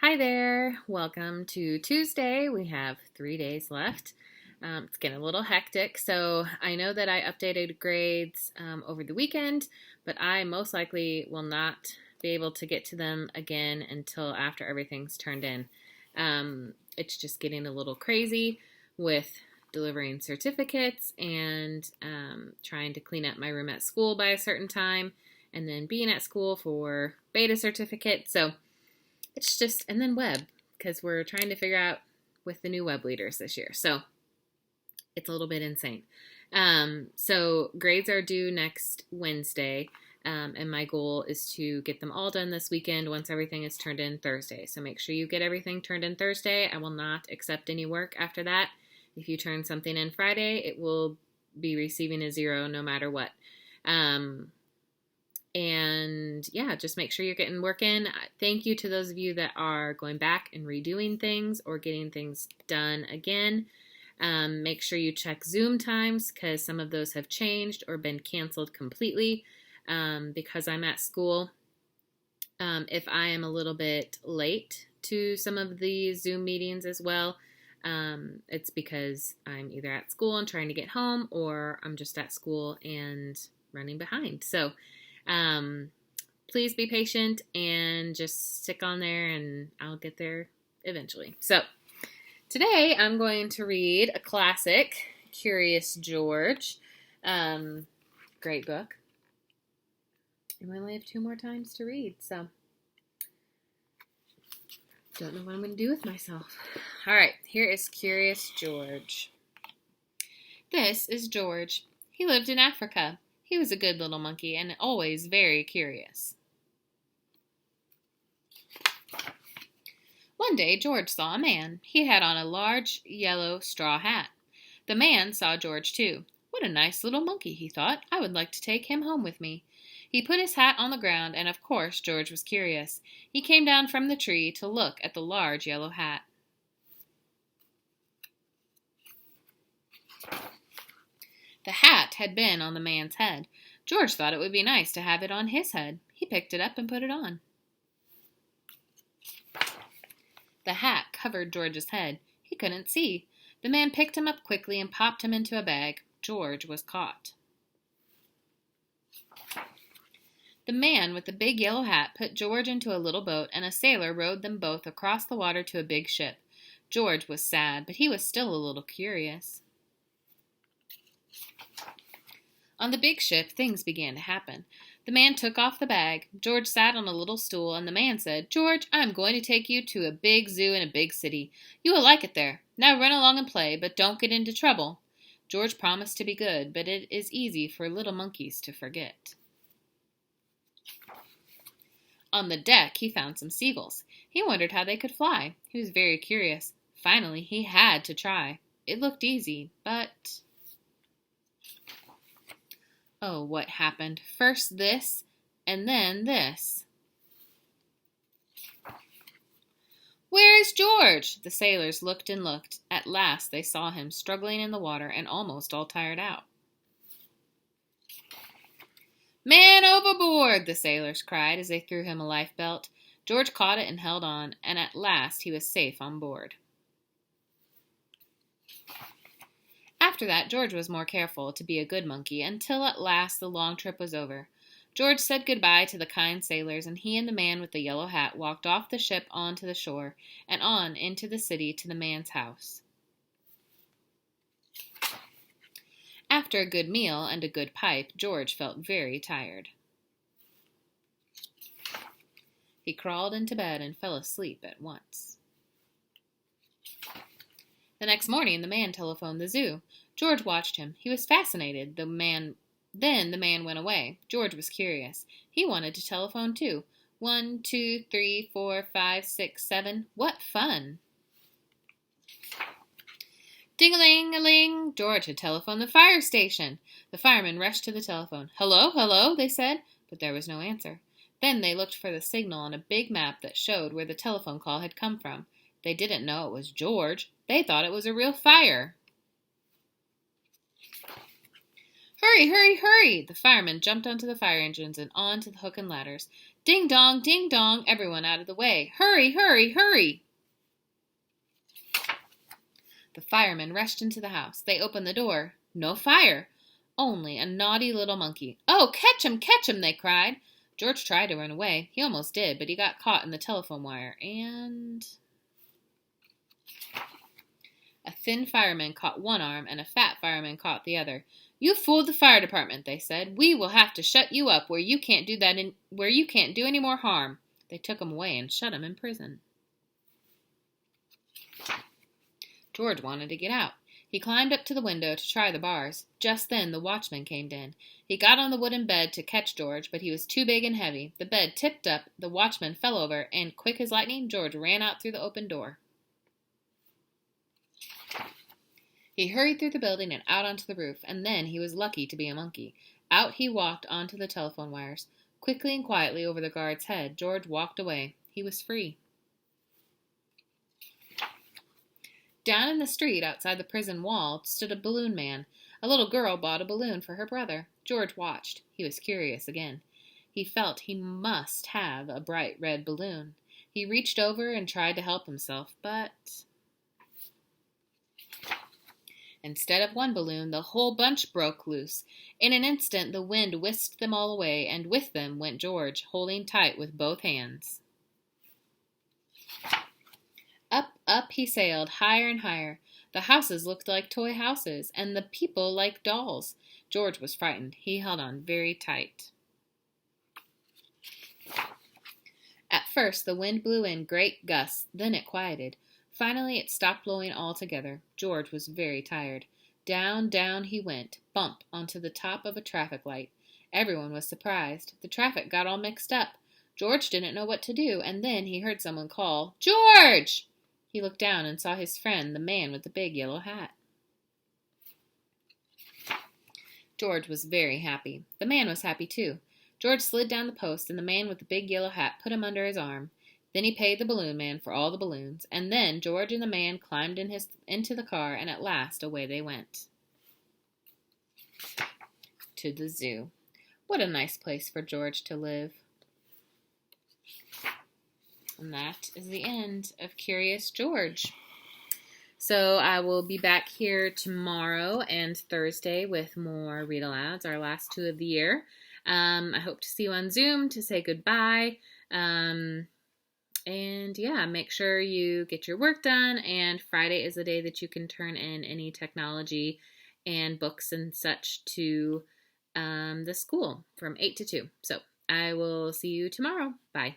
Hi there. Welcome to Tuesday. We have 3 days left. It's getting a little hectic, so I know that I updated grades over the weekend, but I most likely will not be able to get to them again until after everything's turned in. It's just getting a little crazy with delivering certificates and trying to clean up my room at school by a certain time, and then being at school for beta certificate. So it's just, and then web, because we're trying to figure out with the new web leaders this year. So it's a little bit insane. So grades are due next Wednesday, and my goal is to get them all done this weekend once everything is turned in Thursday. So make sure you get everything turned in Thursday. I will not accept any work after that. If you turn something in Friday, it will be receiving a 0 no matter what. And yeah, just make sure you're getting work in. Thank you to those of you that are going back and redoing things or getting things done again. Make sure you check Zoom times because some of those have changed or been canceled completely because I'm at school. If I am a little bit late to some of the Zoom meetings as well, it's because I'm either at school and trying to get home, or I'm just at school and running behind. So please be patient and just stick on there, and I'll get there eventually. So today I'm going to read a classic, Curious George. Great book. And we only have 2 more times to read, so don't know what I'm going to do with myself. All right, here is Curious George. This is George. He lived in Africa. He was a good little monkey and always very curious. One day, George saw a man. He had on a large yellow straw hat. The man saw George too. What a nice little monkey, he thought. I would like to take him home with me. He put his hat on the ground, and of course George was curious. He came down from the tree to look at the large yellow hat. The hat had been on the man's head. George thought it would be nice to have it on his head. He picked it up and put it on. The hat covered George's head. He couldn't see. The man picked him up quickly and popped him into a bag. George was caught. The man with the big yellow hat put George into a little boat, and a sailor rowed them both across the water to a big ship. George was sad, but he was still a little curious. On the big ship, things began to happen. The man took off the bag. George sat on a little stool, and the man said, "George, I'm going to take you to a big zoo in a big city. You will like it there. Now run along and play, but don't get into trouble." George promised to be good, but it is easy for little monkeys to forget. On the deck, he found some seagulls. He wondered how they could fly. He was very curious. Finally, he had to try. It looked easy, but oh, what happened? First this, and then this. "Where is George?" The sailors looked and looked. At last they saw him struggling in the water and almost all tired out. "Man overboard!" the sailors cried as they threw him a life belt. George caught it and held on, and at last he was safe on board. After that, George was more careful to be a good monkey until at last the long trip was over. George said goodbye to the kind sailors, and he and the man with the yellow hat walked off the ship onto the shore and on into the city to the man's house. After a good meal and a good pipe, George felt very tired. He crawled into bed and fell asleep at once. The next morning, the man telephoned the zoo. George watched him. He was fascinated. Then the man went away. George was curious. He wanted to telephone too. 1, 2, 3, 4, 5, 6, 7. What fun! Ding-a-ling-a-ling! George had telephoned the fire station. The firemen rushed to the telephone. "Hello, hello," they said, but there was no answer. Then they looked for the signal on a big map that showed where the telephone call had come from. They didn't know it was George. They thought it was a real fire. "Hurry, hurry, hurry!" The firemen jumped onto the fire engines and onto the hook and ladders. Ding dong, everyone out of the way. Hurry, hurry, hurry! The firemen rushed into the house. They opened the door. No fire. Only a naughty little monkey. Oh, catch him, they cried. George tried to run away. He almost did, but he got caught in the telephone wire, and a thin fireman caught one arm, and a fat fireman caught the other. You fooled the fire department, they said. We will have to shut you up where you can't do any more harm. They took him away and shut him in prison. George wanted to get out. He climbed up to the window to try the bars. Just then the watchman came in. He got on the wooden bed to catch George, but he was too big and heavy. The bed tipped up, the watchman fell over, and quick as lightning, George ran out through the open door. He hurried through the building and out onto the roof, and then he was lucky to be a monkey. Out he walked onto the telephone wires. Quickly and quietly over the guard's head, George walked away. He was free. Down in the street outside the prison wall stood a balloon man. A little girl bought a balloon for her brother. George watched. He was curious again. He felt he must have a bright red balloon. He reached over and tried to help himself, but instead of one balloon, the whole bunch broke loose. In an instant, the wind whisked them all away, and with them went George, holding tight with both hands. Up, up he sailed, higher and higher. The houses looked like toy houses, and the people like dolls. George was frightened. He held on very tight. At first, the wind blew in great gusts. Then it quieted. Finally, it stopped blowing altogether. George was very tired. Down, down he went, bump, onto the top of a traffic light. Everyone was surprised. The traffic got all mixed up. George didn't know what to do, and then he heard someone call, "George!" He looked down and saw his friend, the man with the big yellow hat. George was very happy. The man was happy too. George slid down the post, and the man with the big yellow hat put him under his arm. Then he paid the balloon man for all the balloons, and then George and the man climbed into the car, and at last away they went. To the zoo. What a nice place for George to live. And that is the end of Curious George. So I will be back here tomorrow and Thursday with more read alouds, our last two of the year. I hope to see you on Zoom to say goodbye. And yeah, make sure you get your work done. And Friday is the day that you can turn in any technology and books and such to the school from 8 to 2. So I will see you tomorrow. Bye.